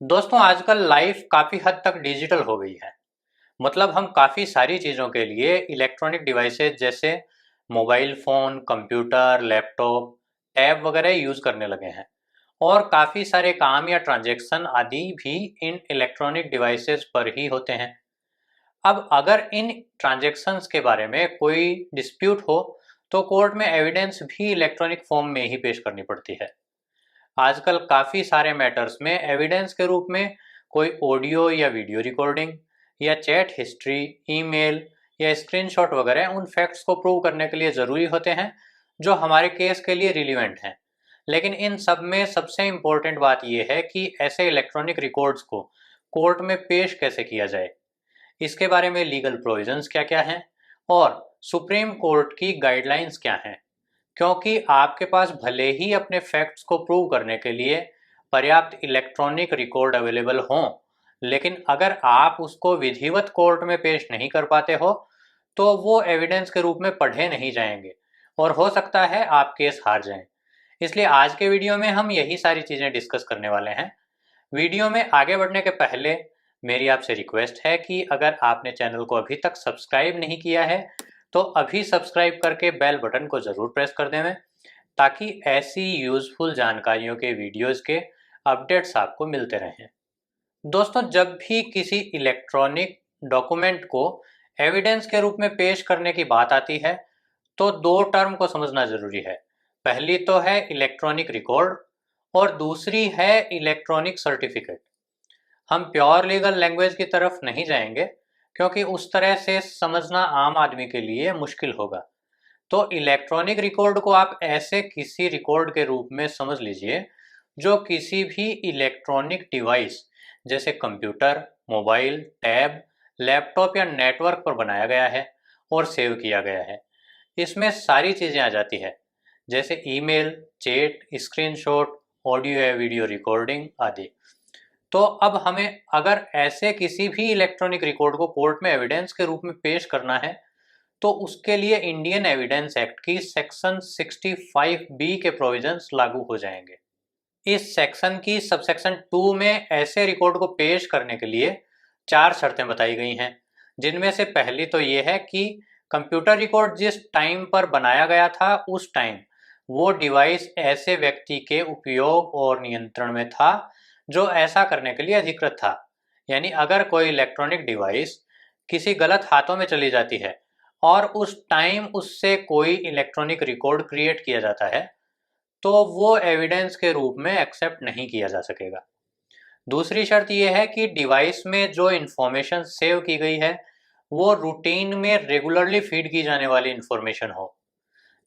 दोस्तों आजकल लाइफ काफ़ी हद तक डिजिटल हो गई है। मतलब हम काफ़ी सारी चीज़ों के लिए इलेक्ट्रॉनिक डिवाइसेज जैसे mobile phone, computer, laptop, tab वगैरह यूज़ करने लगे हैं। और काफ़ी सारे काम या ट्रांजैक्शन आदि भी इन इलेक्ट्रॉनिक डिवाइसेज पर ही होते हैं। अब अगर इन ट्रांजैक्शंस के बारे में कोई डिस्प्यूट हो तो कोर्ट में एविडेंस भी इलेक्ट्रॉनिक फॉर्म में ही पेश करनी पड़ती है। आजकल काफ़ी सारे मैटर्स में एविडेंस के रूप में कोई ऑडियो या वीडियो रिकॉर्डिंग या चैट हिस्ट्री, ईमेल या स्क्रीनशॉट वगैरह उन फैक्ट्स को प्रूव करने के लिए ज़रूरी होते हैं जो हमारे केस के लिए रिलीवेंट हैं। लेकिन इन सब में सबसे इम्पोर्टेंट बात यह है कि ऐसे इलेक्ट्रॉनिक रिकॉर्ड्स को कोर्ट में पेश कैसे किया जाए, इसके बारे में लीगल प्रोविजंस क्या क्या हैं और सुप्रीम कोर्ट की गाइडलाइंस क्या हैं। क्योंकि आपके पास भले ही अपने फैक्ट्स को प्रूव करने के लिए पर्याप्त इलेक्ट्रॉनिक रिकॉर्ड अवेलेबल हों, लेकिन अगर आप उसको विधिवत कोर्ट में पेश नहीं कर पाते हो तो वो एविडेंस के रूप में पढ़े नहीं जाएंगे और हो सकता है आप केस हार जाएं। इसलिए आज के वीडियो में हम यही सारी चीज़ें डिस्कस करने वाले हैं। वीडियो में आगे बढ़ने के पहले मेरी आपसे रिक्वेस्ट है कि अगर आपने चैनल को अभी तक सब्सक्राइब नहीं किया है तो अभी सब्सक्राइब करके बेल बटन को ज़रूर प्रेस कर देवें, ताकि ऐसी यूज़फुल जानकारियों के वीडियोज़ के अपडेट्स आपको मिलते रहें। दोस्तों, जब भी किसी इलेक्ट्रॉनिक डॉक्यूमेंट को एविडेंस के रूप में पेश करने की बात आती है तो दो टर्म को समझना ज़रूरी है। पहली तो है इलेक्ट्रॉनिक रिकॉर्ड और दूसरी है इलेक्ट्रॉनिक सर्टिफिकेट। हम प्योर लीगल लैंग्वेज की तरफ नहीं जाएंगे क्योंकि उस तरह से समझना आम आदमी के लिए मुश्किल होगा। तो इलेक्ट्रॉनिक रिकॉर्ड को आप ऐसे किसी रिकॉर्ड के रूप में समझ लीजिए जो किसी भी इलेक्ट्रॉनिक डिवाइस जैसे कंप्यूटर, मोबाइल, टैब, लैपटॉप या नेटवर्क पर बनाया गया है और सेव किया गया है। इसमें सारी चीज़ें आ जाती है जैसे ईमेल, चैट, स्क्रीनशॉट, ऑडियो या वीडियो रिकॉर्डिंग आदि। तो अब हमें अगर ऐसे किसी भी इलेक्ट्रॉनिक रिकॉर्ड को कोर्ट में एविडेंस के रूप में पेश करना है तो उसके लिए इंडियन एविडेंस एक्ट की सेक्शन 65 बी के प्रोविजंस लागू हो जाएंगे। इस सेक्शन की सबसेक्शन 2 में ऐसे रिकॉर्ड को पेश करने के लिए 4 शर्तें बताई गई हैं, जिनमें से पहली तो ये है कि कंप्यूटर रिकॉर्ड जिस टाइम पर बनाया गया था उस टाइम वो डिवाइस ऐसे व्यक्ति के उपयोग और नियंत्रण में था जो ऐसा करने के लिए अधिकृत था। यानी अगर कोई इलेक्ट्रॉनिक डिवाइस किसी गलत हाथों में चली जाती है और उस टाइम उससे कोई इलेक्ट्रॉनिक रिकॉर्ड क्रिएट किया जाता है तो वो एविडेंस के रूप में एक्सेप्ट नहीं किया जा सकेगा। दूसरी शर्त यह है कि डिवाइस में जो इंफॉर्मेशन सेव की गई है वो रूटीन में रेगुलरली फीड की जाने वाली इंफॉर्मेशन हो।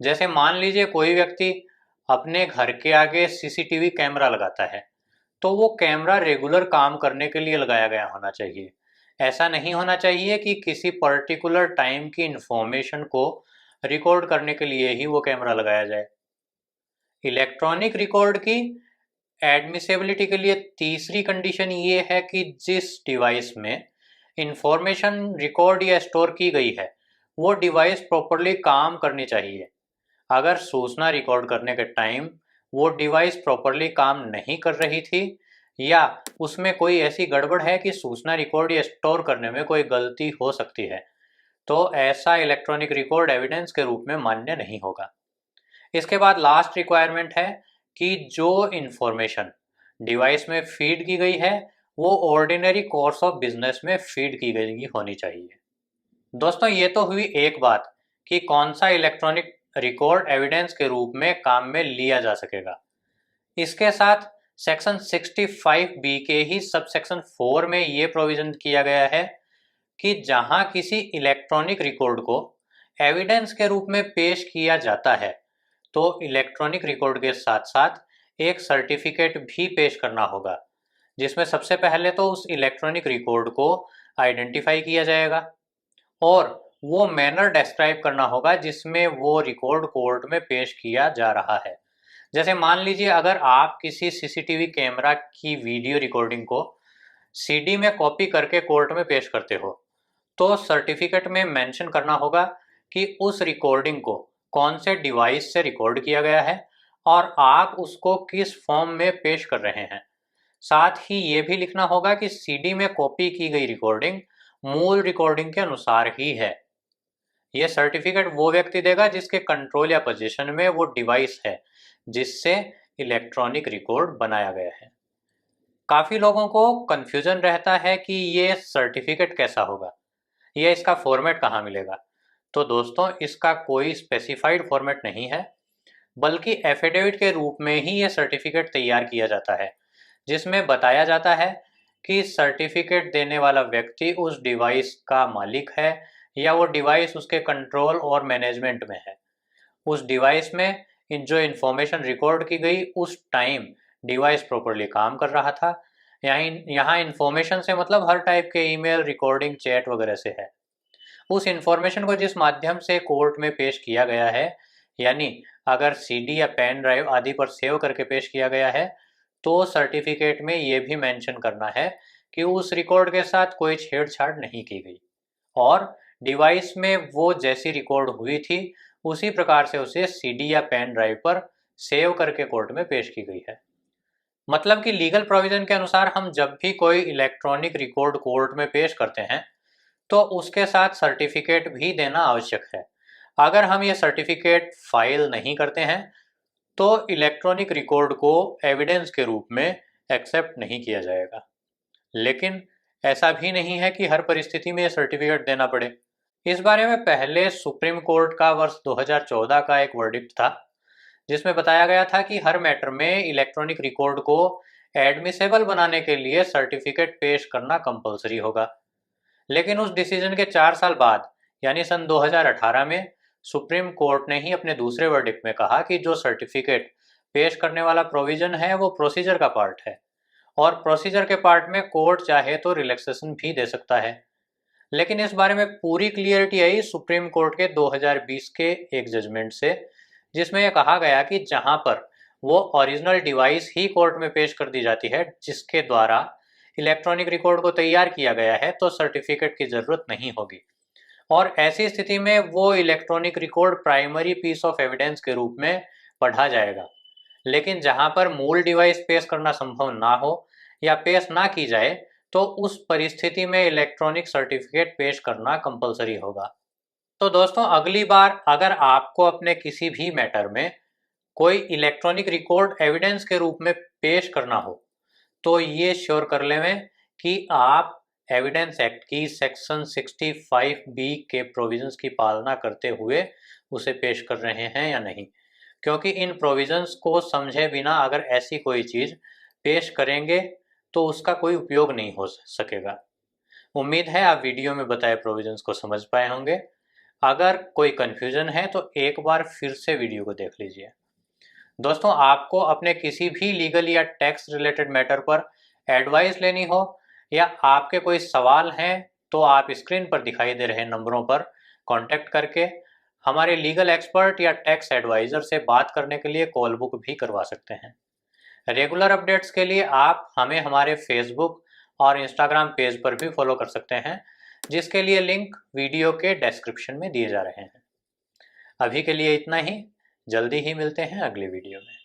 जैसे मान लीजिए कोई व्यक्ति अपने घर के आगे सीसीटीवी कैमरा लगाता है तो वो कैमरा रेगुलर काम करने के लिए लगाया गया होना चाहिए। ऐसा नहीं होना चाहिए कि किसी पर्टिकुलर टाइम की इंफॉर्मेशन को रिकॉर्ड करने के लिए ही वो कैमरा लगाया जाए। इलेक्ट्रॉनिक रिकॉर्ड की एडमिसिबिलिटी के लिए तीसरी कंडीशन ये है कि जिस डिवाइस में इंफॉर्मेशन रिकॉर्ड या स्टोर की गई है वो डिवाइस प्रॉपरली काम करनी चाहिए। अगर सूचना रिकॉर्ड करने के टाइम वो डिवाइस प्रॉपरली काम नहीं कर रही थी या उसमें कोई ऐसी गड़बड़ है कि सूचना रिकॉर्ड या स्टोर करने में कोई गलती हो सकती है तो ऐसा इलेक्ट्रॉनिक रिकॉर्ड एविडेंस के रूप में मान्य नहीं होगा। इसके बाद लास्ट रिक्वायरमेंट है कि जो इंफॉर्मेशन डिवाइस में फीड की गई है वो ऑर्डिनरी कोर्स ऑफ बिजनेस में फीड की गई होनी चाहिए। दोस्तों, ये तो हुई एक बात कि कौन सा इलेक्ट्रॉनिक रिकॉर्ड एविडेंस के रूप में काम में लिया जा सकेगा। इसके साथ सेक्शन 65 बी के ही सब सेक्शन 4 में ये प्रोविजन किया गया है कि जहां किसी इलेक्ट्रॉनिक रिकॉर्ड को एविडेंस के रूप में पेश किया जाता है तो इलेक्ट्रॉनिक रिकॉर्ड के साथ साथ एक सर्टिफिकेट भी पेश करना होगा, जिसमें सबसे पहले तो उस इलेक्ट्रॉनिक रिकॉर्ड को आइडेंटिफाई किया जाएगा और वो मैनर डिस्क्राइब करना होगा जिसमें वो रिकॉर्ड कोर्ट में पेश किया जा रहा है। जैसे मान लीजिए अगर आप किसी सीसीटीवी कैमरा की वीडियो रिकॉर्डिंग को सीडी में कॉपी करके कोर्ट में पेश करते हो तो सर्टिफिकेट में मेंशन करना होगा कि उस रिकॉर्डिंग को कौन से डिवाइस से रिकॉर्ड किया गया है और आप उसको किस फॉर्म में पेश कर रहे हैं। साथ ही ये भी लिखना होगा कि सीडी में कॉपी की गई रिकॉर्डिंग मूल रिकॉर्डिंग के अनुसार ही है। यह सर्टिफिकेट वो व्यक्ति देगा जिसके कंट्रोल या पोजीशन में वो डिवाइस है जिससे इलेक्ट्रॉनिक रिकॉर्ड बनाया गया है। काफ़ी लोगों को कन्फ्यूजन रहता है कि ये सर्टिफिकेट कैसा होगा या इसका फॉर्मेट कहाँ मिलेगा। तो दोस्तों, इसका कोई स्पेसिफाइड फॉर्मेट नहीं है, बल्कि एफिडेविट के रूप में ही ये सर्टिफिकेट तैयार किया जाता है, जिसमें बताया जाता है कि सर्टिफिकेट देने वाला व्यक्ति उस डिवाइस का मालिक है या वो डिवाइस उसके कंट्रोल और मैनेजमेंट में है। उस डिवाइस में जो इन्फॉर्मेशन रिकॉर्ड की गई उस टाइम डिवाइस प्रॉपरली काम कर रहा था। यहाँ इन्फॉर्मेशन से मतलब हर टाइप के ईमेल, रिकॉर्डिंग, चैट वगैरह से है। उस इन्फॉर्मेशन को जिस माध्यम से कोर्ट में पेश किया गया है, यानी अगर सीडी या पेन ड्राइव आदि पर सेव करके पेश किया गया है, तो सर्टिफिकेट में ये भी मेंशन करना है कि उस रिकॉर्ड के साथ कोई छेड़छाड़ नहीं की गई और डिवाइस में वो जैसी रिकॉर्ड हुई थी उसी प्रकार से उसे सीडी या पेन ड्राइव पर सेव करके कोर्ट में पेश की गई है। मतलब कि लीगल प्रोविजन के अनुसार हम जब भी कोई इलेक्ट्रॉनिक रिकॉर्ड कोर्ट में पेश करते हैं तो उसके साथ सर्टिफिकेट भी देना आवश्यक है। अगर हम ये सर्टिफिकेट फाइल नहीं करते हैं तो इलेक्ट्रॉनिक रिकॉर्ड को एविडेंस के रूप में एक्सेप्ट नहीं किया जाएगा। लेकिन ऐसा भी नहीं है कि हर परिस्थिति में ये सर्टिफिकेट देना पड़े। इस बारे में पहले सुप्रीम कोर्ट का वर्ष 2014 का एक वर्डिक्ट था, जिसमें बताया गया था कि हर मैटर में इलेक्ट्रॉनिक रिकॉर्ड को एडमिसेबल बनाने के लिए सर्टिफिकेट पेश करना कंपलसरी होगा। लेकिन उस डिसीजन के 4 साल बाद यानी सन 2018 में सुप्रीम कोर्ट ने ही अपने दूसरे वर्डिक्ट में कहा कि जो सर्टिफिकेट पेश करने वाला प्रोविजन है वो प्रोसीजर का पार्ट है और प्रोसीजर के पार्ट में कोर्ट चाहे तो रिलैक्सेशन भी दे सकता है। लेकिन इस बारे में पूरी क्लियरिटी आई सुप्रीम कोर्ट के 2020 के एक जजमेंट से, जिसमें यह कहा गया कि जहां पर वो ओरिजिनल डिवाइस ही कोर्ट में पेश कर दी जाती है जिसके द्वारा इलेक्ट्रॉनिक रिकॉर्ड को तैयार किया गया है, तो सर्टिफिकेट की जरूरत नहीं होगी और ऐसी स्थिति में वो electronic record primary piece of evidence के रूप में पढ़ा जाएगा। लेकिन जहां पर मूल डिवाइस पेश करना संभव ना हो या पेश ना की जाए तो उस परिस्थिति में इलेक्ट्रॉनिक सर्टिफिकेट पेश करना कंपलसरी होगा। तो दोस्तों, अगली बार अगर आपको अपने किसी भी मैटर में कोई इलेक्ट्रॉनिक रिकॉर्ड एविडेंस के रूप में पेश करना हो तो ये श्योर कर लें कि आप एविडेंस एक्ट की सेक्शन 65B के प्रोविजंस की पालना करते हुए उसे पेश कर रहे हैं या नहीं, क्योंकि इन प्रोविजंस को समझे बिना अगर ऐसी कोई चीज़ पेश करेंगे तो उसका कोई उपयोग नहीं हो सकेगा। उम्मीद है आप वीडियो में बताए प्रोविजंस को समझ पाए होंगे। अगर कोई कन्फ्यूजन है तो एक बार फिर से वीडियो को देख लीजिए। दोस्तों, आपको अपने किसी भी लीगल या टैक्स रिलेटेड मैटर पर एडवाइस लेनी हो या आपके कोई सवाल हैं तो आप स्क्रीन पर दिखाई दे रहे नंबरों पर कांटेक्ट करके हमारे लीगल एक्सपर्ट या टैक्स एडवाइज़र से बात करने के लिए कॉल बुक भी करवा सकते हैं। रेगुलर अपडेट्स के लिए आप हमें हमारे फेसबुक और इंस्टाग्राम पेज पर भी फॉलो कर सकते हैं, जिसके लिए लिंक वीडियो के डिस्क्रिप्शन में दिए जा रहे हैं। अभी के लिए इतना ही, जल्दी ही मिलते हैं अगली वीडियो में।